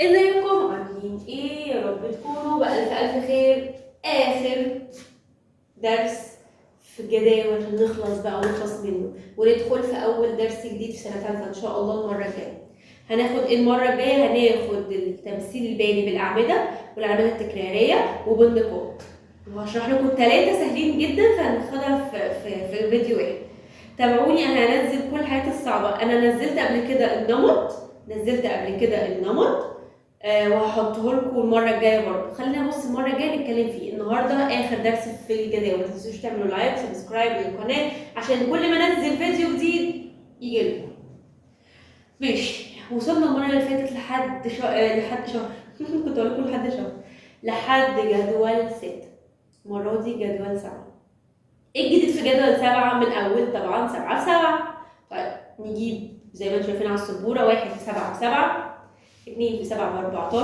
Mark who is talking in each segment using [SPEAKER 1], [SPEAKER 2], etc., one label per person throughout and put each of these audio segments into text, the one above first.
[SPEAKER 1] ازيكم عاملين ايه؟ يا رب تكونوا بألف ألف خير. آخر درس في الجداول عشان نخلص بقى ونخلص منه وندخل في أول درس جديد في سنة تالتة إن شاء الله المرة الجاية. هناخد ايه المرة الجاية؟ هناخد التمثيل البياني بالأعمدة والأعمدة التكرارية وبالنقاط، وهشرح لكم التلاتة سهلين جدا فهناخدها في فيديو واحد. تابعوني، أنا هنزل كل الحاجات الصعبة. أنا نزلت قبل كده النمط، وهحطه لكم المره الجايه برضه. خلينا نبص المره الجايه نتكلم فيه. النهارده اخر درس في الجداول، ما تنسوش تعملوا لايك سبسكرايب للقناه عشان كل ما انزل فيديو جديد يجي لكم. ماشي، وصلنا المره اللي فاتت لحد شهر كنت اقول لكم لحد جدول 6. المره دي جدول 7. ايه الجديد في جدول 7 من اول؟ طبعا 7 في 7. طيب نجيب زي ما انتم شايفين على السبوره: 1 في 7 ب7، 2 في 7 ب14،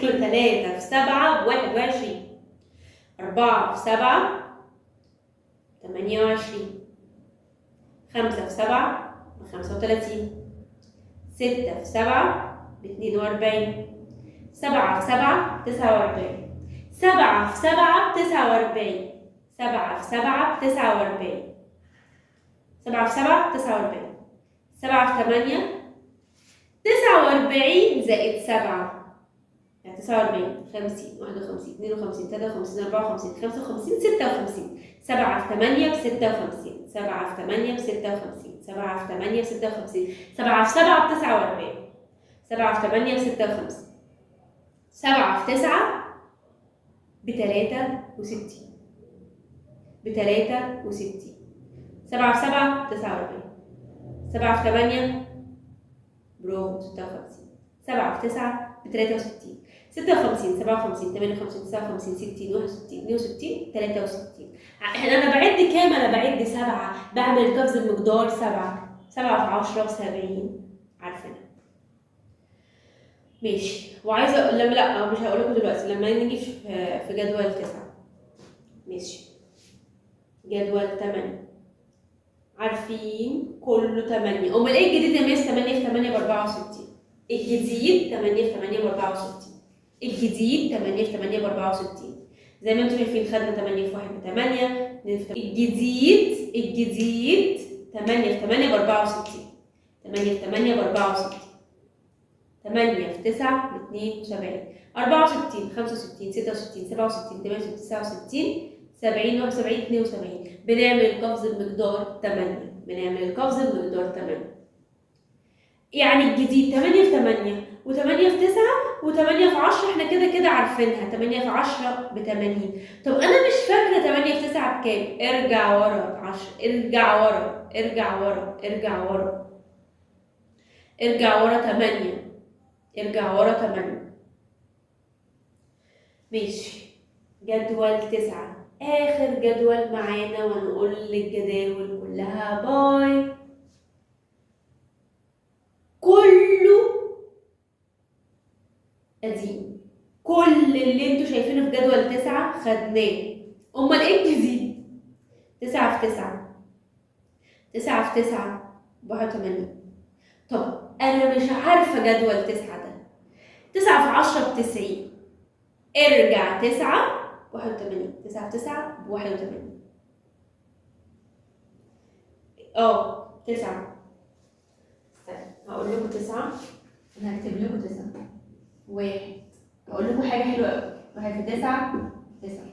[SPEAKER 1] 3 في 7 ب21، 4 في 7 ب28، 5 في 7 ب35، 6 في 7 ب42، 7 في 7 ب49، 7 في 7 ب49، 7 في 7 ب49، 7 في 7 ب49، 7 في 8 49 زائد 7 يعني 49، 50، 51، 52، 53، 54، 55، 56. 7 في 8 ب 56، 7 في 8 ب 56، 7 في 8 ب 56، 7 في 7 ب 49، 7 في 8 ب 56، 7 في 9 ب 63، ب 63، 7 في 7 ب 49، 7 في 8 برافو 56، 7 في 9 ب 63، 56، 57، 58، 59، 60، 61، 62، 63. انا بعد كام؟ انا بعد 7، بعمل قفز المقدار 7. 7 في 10 ب 70، عارفينها. ماشي، وعايزه لما لا مش هقول لكم دلوقتي، لما نيجي في جدول 9. ماشي، جدول 8 عارفين كله 8. امال ايه الجديد يا ميس؟ 8 في 8 ب 64. الجديد 8 في 8 ب 64. الجديد 8 في 8 ب 64. زي ما انتم شايفين خدنا 8 في 1 ب 8. الجديد 8 في 8 ب 64. 8 في 8 ب 64. 8 في 9 ب 72. 64، 65، 66، 67، 68، 69، 70، 71، 72. بنعمل قفز بمقدار 8. بنعمل القفز بمقدار 8. يعني الجديد 8 في 8 و8 في 9 و8 في 10 احنا كده كده عارفينها. 8 في 10 ب 80. طب انا مش فاكره 8 في 9 بكام؟ ارجع ورا 10، ارجع ورا، ارجع ورا، ارجع ورا، ارجع ورا 8، ارجع ورا 8. ماشي، جدول 9 آخر جدول معانا، ونقول للجداول كلها باي. كله قديم، كل اللي انتوا شايفينه في جدول 9 خدناه. امال ايه الجديد؟ 9 في 9، 9 في 9 ب 81. طب انا مش عارفه جدول 9 ده. 9 في 10 ب 90. ارجع 9 ب 81. 9 في 9 ب 81. 9. استنى هقول لكم 9. انا هكتب لكم 9. 1. هقول لكم حاجه حلوه قوي. 1 في 9 9.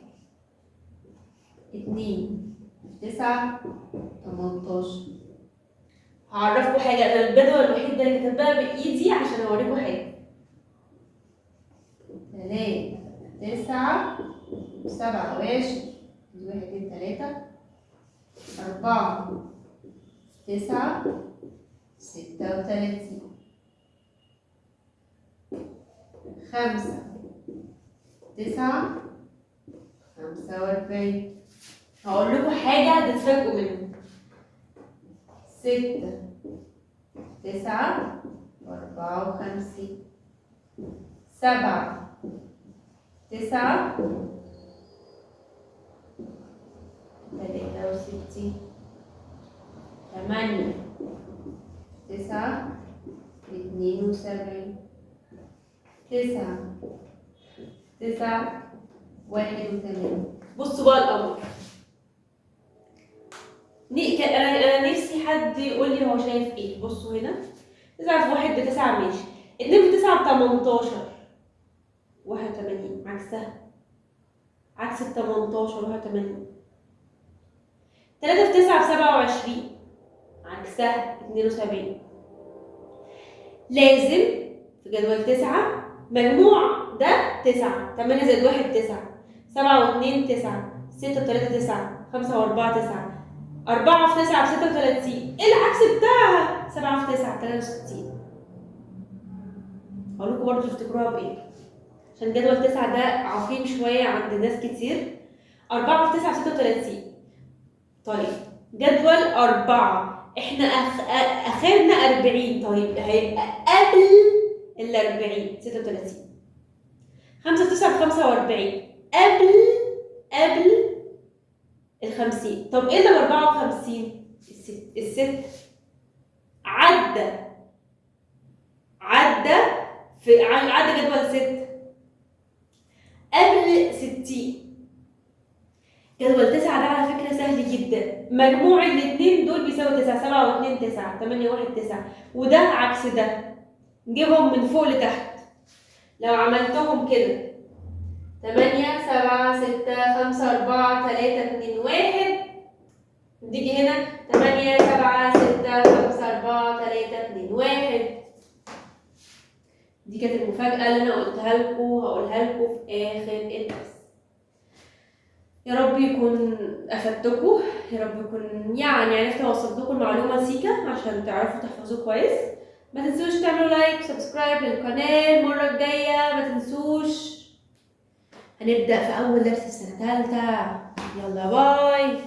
[SPEAKER 1] 2 في 9 18. هعرفكم حاجه، انا الجدول الوحيد ده اللي كاتباها بايدي عشان اوريكم حاجه. 3 9 27. 1 2 3 4 9 36. 5 9 45. هقول لكم حاجه هتتفاجئوا منها. 6 9 54. 7 9 63. 8 9 62. 72 9 9 81. بصوا بقى القمر. انا نفسي حد يقول لي هو شايف ايه. بصوا هنا 9 في 1 ب9 ماشي، 2 في 9 ب 18 81 عكسها، عكس ال 18 81. 3 في 9 ب 27 عكسها 72. لازم في جدول 9 مجموع ده 9، 8 زائد 1 9، 7 و2 9، 6 و3 9، 5 و4 9، 4 في 9 ب 36. ايه العكس بتاعها؟ 7 في 9 63. هقول لكم برضه تفتكروها بايه؟ عشان جدول 9 ده عقيم شويه عند ناس كتير. 4 في 9 ب 36. طيب جدول 4 احنا اخرنا 40، طيب هيبقى قبل ال 40 36. 5 في 9 ب 45 قبل ال 50. طب ايه اللي ب 54؟ الست عدى عدى جدول 6 قبل 60. جدول 9 ده على فكرة سهل جدا، مجموع الاثنين دول بيساوي 9، 7 و2 9، 8 و1 9، وده عكس ده، نجيبهم من فوق لتحت. لو عملتهم كده 8 7 6 5 4 3 2 1، نيجي هنا 8 7 6 5 4 3 2 1. دي كانت المفاجأة اللي أنا قلتها لكم، هقولها لكم في آخر الدرس. يا رب يكون أفدتكم، يا رب يكون يعني عرفت أوصل لكم المعلومة سيكا عشان تعرفوا تحفظوا كويس. ما تنسوش تعملوا لايك وسبسكرايب للقناة. المرة الجاية ما تنسوش هنبدأ في أول درس في سنة تالتة. يلا باي.